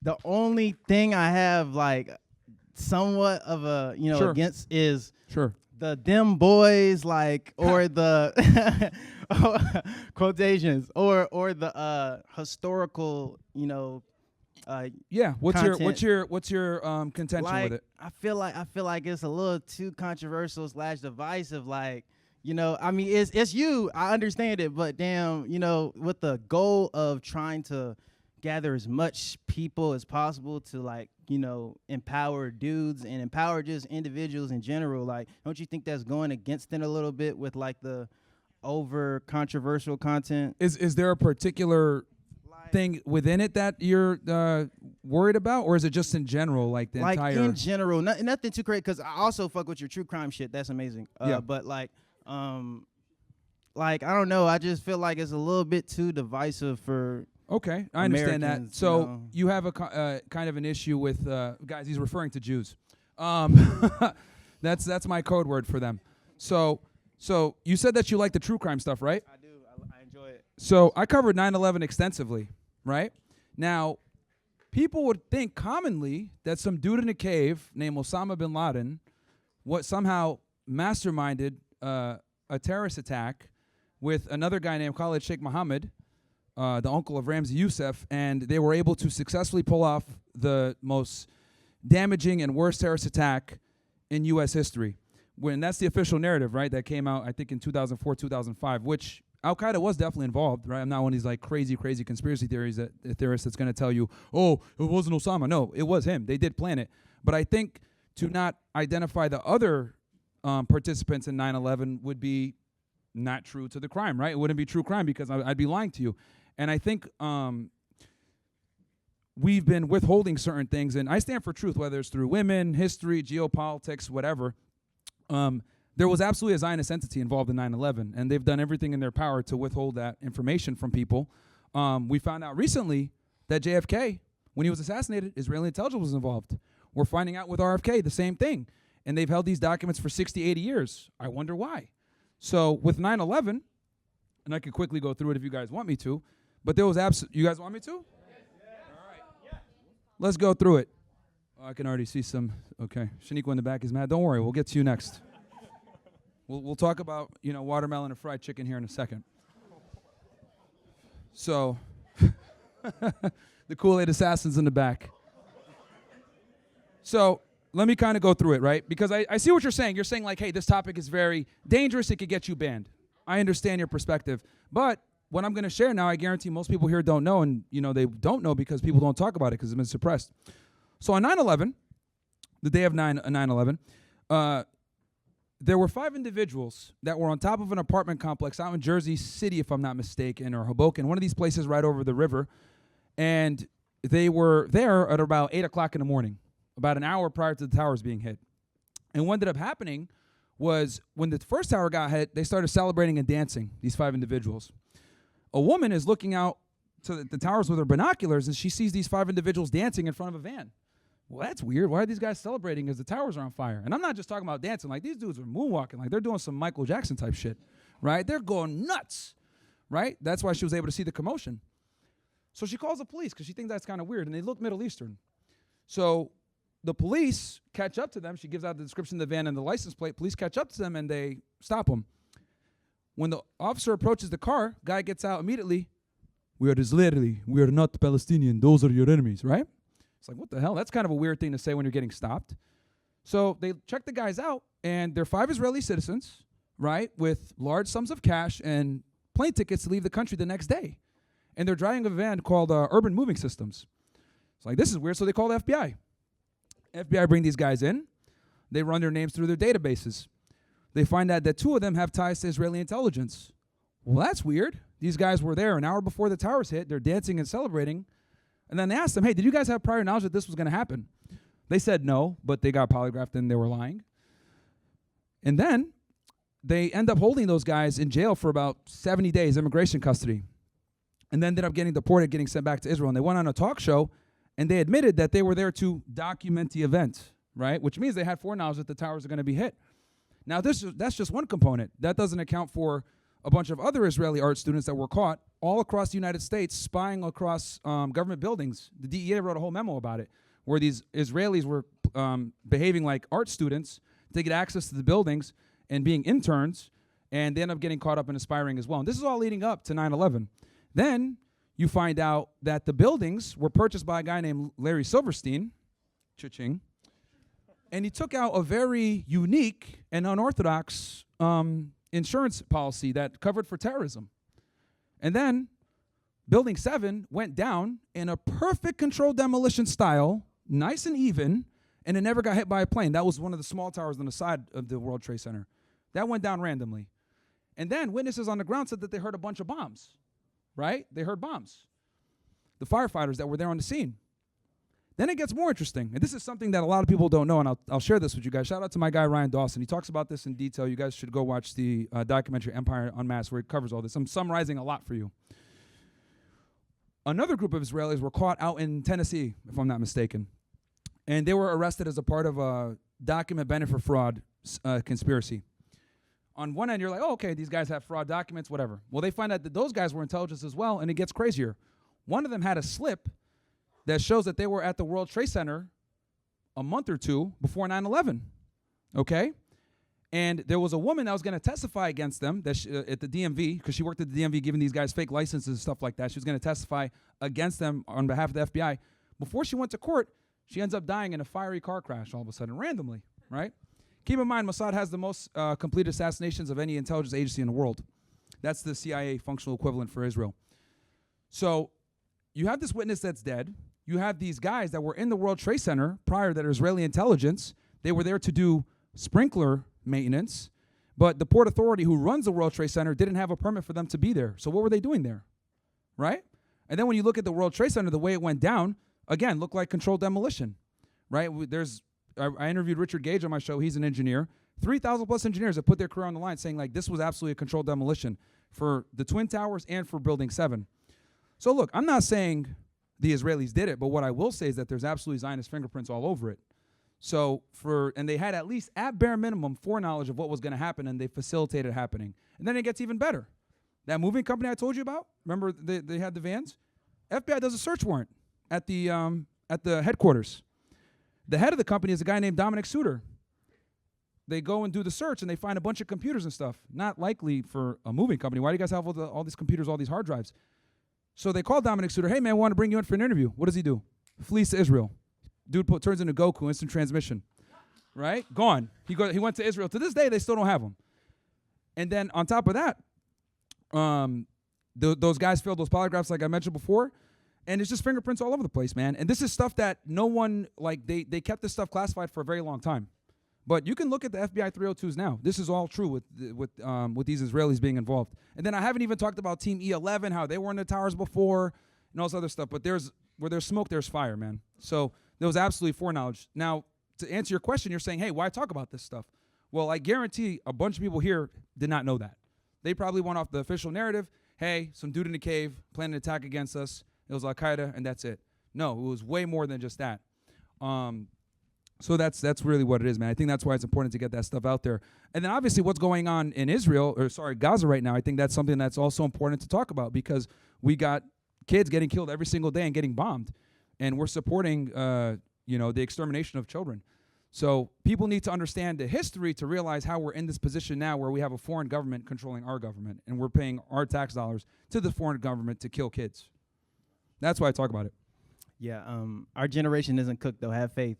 The only thing I have like somewhat of a Sure. against is Sure. the them boys like or the quotations or the historical Yeah. What's content. your contention Like with it? I feel like it's a little too controversial / divisive. Like I mean it's you. I understand it, but damn, with the goal of trying to gather as much people as possible to like empower dudes and empower just individuals in general. Like, don't you think that's going against it a little bit with like the over controversial content? Is there a particular thing within it that you're worried about, or is it just in general, like the Like entire? in general, nothing too crazy. Because I also fuck with your true crime shit. That's amazing. Yeah. But like I don't know. I just feel like it's a little bit too divisive for. Okay, I understand that. Americans, So you have a kind of an issue with guys. He's referring to Jews. That's my code word for them. So you said that you like the true crime stuff, right? I do. I enjoy it. So I covered 9/11 extensively, right? Now, people would think commonly that some dude in a cave named Osama bin Laden somehow masterminded a terrorist attack with another guy named Khalid Sheikh Mohammed, the uncle of Ramzi Youssef, and they were able to successfully pull off the most damaging and worst terrorist attack in U.S. history. When that's the official narrative, right? That came out, I think, in 2004, 2005, which Al Qaeda was definitely involved, right? I'm not one of these like crazy conspiracy theories theorists that's going to tell you, oh, it wasn't Osama. No, it was him. They did plan it. But I think to not identify the other participants in 9/11 would be not true to the crime, right? It wouldn't be true crime because I'd be lying to you. And I think we've been withholding certain things, and I stand for truth, whether it's through women, history, geopolitics, whatever. There was absolutely a Zionist entity involved in 9/11, and they've done everything in their power to withhold that information from people. We found out recently that JFK, when he was assassinated, Israeli intelligence was involved. We're finding out with RFK the same thing, and they've held these documents for 60, 80 years. I wonder why. So with 9/11, and I could quickly go through it if you guys want me to, but there was you guys want me to? All right. Let's go through it. Oh, I can already see some. Okay. Shaniqua in the back is mad. Don't worry. We'll get to you next. We'll talk about, watermelon and fried chicken here in a second. So, the Kool-Aid assassins in the back. So, let me kind of go through it, right? Because I see what you're saying. You're saying, like, hey, this topic is very dangerous. It could get you banned. I understand your perspective. But what I'm going to share now, I guarantee most people here don't know. And, they don't know because people don't talk about it because it's been suppressed. So, on 9/11, the day of 9/11, there were 5 individuals that were on top of an apartment complex out in Jersey City, if I'm not mistaken, or Hoboken, one of these places right over the river. And they were there at about 8 o'clock in the morning, about an hour prior to the towers being hit. And what ended up happening was when the first tower got hit, they started celebrating and dancing, these 5 individuals. A woman is looking out to the towers with her binoculars, and she sees these 5 individuals dancing in front of a van. Well, that's weird. Why are these guys celebrating as the towers are on fire? And I'm not just talking about dancing. Like, these dudes are moonwalking. Like, they're doing some Michael Jackson type shit, right? They're going nuts, right? That's why she was able to see the commotion. So she calls the police because she thinks that's kind of weird, and they look Middle Eastern. So the police catch up to them. She gives out the description of the van and the license plate. Police catch up to them, and they stop them. When the officer approaches the car, guy gets out immediately. We are Israeli. We are not Palestinian. Those are your enemies, right? It's like, what the hell? That's kind of a weird thing to say when you're getting stopped. So they check the guys out, and they're 5 Israeli citizens, right, with large sums of cash and plane tickets to leave the country the next day. And they're driving a van called Urban Moving Systems. It's like, this is weird, so they call the FBI. FBI bring these guys in. They run their names through their databases. They find out that 2 of them have ties to Israeli intelligence. Well, that's weird. These guys were there an hour before the towers hit. They're dancing and celebrating. And then they asked them, hey, did you guys have prior knowledge that this was going to happen? They said no, but they got polygraphed and they were lying. And then they end up holding those guys in jail for about 70 days, immigration custody, and then ended up getting deported, getting sent back to Israel. And they went on a talk show, and they admitted that they were there to document the event, right? Which means they had foreknowledge that the towers are going to be hit. Now, that's just one component. That doesn't account for a bunch of other Israeli art students that were caught all across the United States spying across government buildings. The DEA wrote a whole memo about it, where these Israelis were behaving like art students to get access to the buildings and being interns, and they end up getting caught up in aspiring as well. And this is all leading up to 9/11. Then you find out that the buildings were purchased by a guy named Larry Silverstein, cha-ching, and he took out a very unique and unorthodox insurance policy that covered for terrorism. And then Building 7 went down in a perfect controlled demolition style, nice and even, and it never got hit by a plane. That was one of the small towers on the side of the World Trade Center. That went down randomly. And then witnesses on the ground said that they heard a bunch of bombs, right? They heard bombs. The firefighters that were there on the scene. Then it gets more interesting. And this is something that a lot of people don't know, and I'll share this with you guys. Shout out to my guy, Ryan Dawson. He talks about this in detail. You guys should go watch the documentary Empire Unmasked, where he covers all this. I'm summarizing a lot for you. Another group of Israelis were caught out in Tennessee, if I'm not mistaken. And they were arrested as a part of a document benefit fraud conspiracy. On one end, you're like, oh, okay, these guys have fraud documents, whatever. Well, they find out that those guys were intelligence as well, and it gets crazier. One of them had a slip that shows that they were at the World Trade Center a month or two before 9/11, okay? And there was a woman that was going to testify against them that at the DMV, because she worked at the DMV giving these guys fake licenses and stuff like that. She was going to testify against them on behalf of the FBI. Before she went to court, she ends up dying in a fiery car crash all of a sudden, randomly, right? Keep in mind, Mossad has the most complete assassinations of any intelligence agency in the world. That's the CIA functional equivalent for Israel. So you have this witness that's dead. You have these guys that were in the World Trade Center prior that are Israeli intelligence. They were there to do sprinkler maintenance, but the Port Authority who runs the World Trade Center didn't have a permit for them to be there. So what were they doing there, right? And then when you look at the World Trade Center, the way it went down, again, looked like controlled demolition, right? I interviewed Richard Gage on my show. He's an engineer. 3,000 plus engineers that put their career on the line saying like this was absolutely a controlled demolition for the Twin Towers and for Building 7. So look, I'm not saying the Israelis did it, but what I will say is that there's absolutely Zionist fingerprints all over it. So and they had at least at bare minimum foreknowledge of what was going to happen, and they facilitated happening. And then it gets even better. That moving company I told you about, remember they had the vans? FBI does a search warrant at the headquarters. The head of the company is a guy named Dominic Suter. They go and do the search, and they find a bunch of computers and stuff. Not likely for a moving company. Why do you guys have all these computers, all these hard drives? So they call Dominic Suter, hey, man, I want to bring you in for an interview. What does he do? Flees to Israel. Dude turns into Goku, instant transmission. Right? Gone. He went to Israel. To this day, they still don't have him. And then on top of that, those guys filled those polygraphs like I mentioned before, and it's just fingerprints all over the place, man. And this is stuff that no one, like, they kept this stuff classified for a very long time. But you can look at the FBI 302s now. This is all true with these Israelis being involved. And then I haven't even talked about Team E11, how they were in the towers before, and all this other stuff. But where there's smoke, there's fire, man. So there was absolutely foreknowledge. Now, to answer your question, you're saying, hey, why talk about this stuff? Well, I guarantee a bunch of people here did not know that. They probably went off the official narrative. Hey, some dude in the cave planned an attack against us. It was Al-Qaeda, and that's it. No, it was way more than just that. So that's really what it is, man. I think that's why it's important to get that stuff out there. And then obviously what's going on in Gaza right now, I think that's something that's also important to talk about because we got kids getting killed every single day and getting bombed. And we're supporting, the extermination of children. So people need to understand the history to realize how we're in this position now where we have a foreign government controlling our government and we're paying our tax dollars to the foreign government to kill kids. That's why I talk about it. Yeah, our generation isn't cooked, though. Have faith.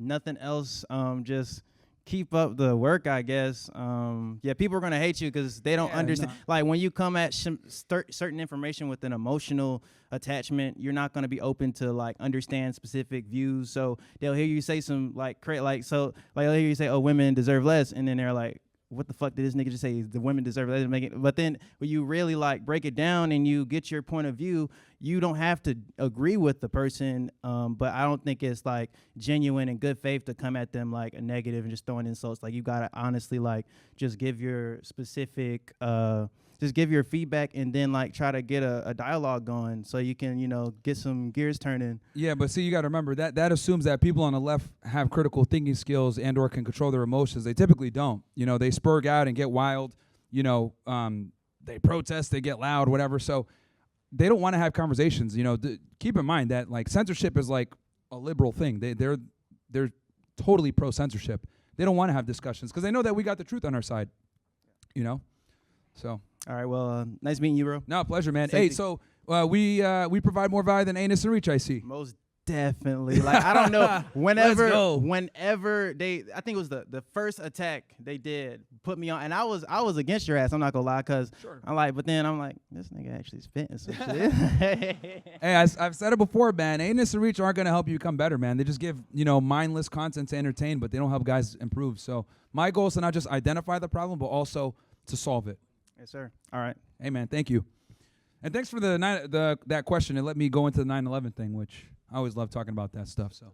Nothing else. Just keep up the work, I guess. People are going to hate you because they don't understand. No. Like, when you come at certain information with an emotional attachment, you're not going to be open to, like, understand specific views. So they'll hear you say some, they'll hear you say, oh, women deserve less. And then they're like, what the fuck did this nigga just say? The women deserve less. But then when you really, break it down and you get your point of view, you don't have to agree with the person. But I don't think it's, genuine and good faith to come at them like a negative and just throwing insults. Like, you got to honestly, just give your specific, just give your feedback and then, try to get a dialogue going so you can, get some gears turning. Yeah, but see, you got to remember, that assumes that people on the left have critical thinking skills and or can control their emotions. They typically don't. They spurg out and get wild. they protest, they get loud, whatever. So they don't want to have conversations. Keep in mind that like censorship is like a liberal thing. They're totally pro censorship. They don't want to have discussions because they know that we got the truth on our side. So. All right. Well, nice meeting you, bro. No, pleasure, man. Safety. Hey, so we provide more value than anus and reach. I see. Most definitely. Like I don't know. Whenever they, I think it was the first attack they did put me on, and I was against your ass. I'm not gonna lie, cause I'm like, but then I'm like, this nigga actually spitting some shit. Hey, I've said it before, man. Anus and reach aren't gonna help you become better, man. They just give mindless content to entertain, but they don't help guys improve. So my goal is to not just identify the problem, but also to solve it. Yes, sir. All right. Hey, man, thank you. And thanks for that question. It let me go into the 9/11 thing, which I always love talking about that stuff. So.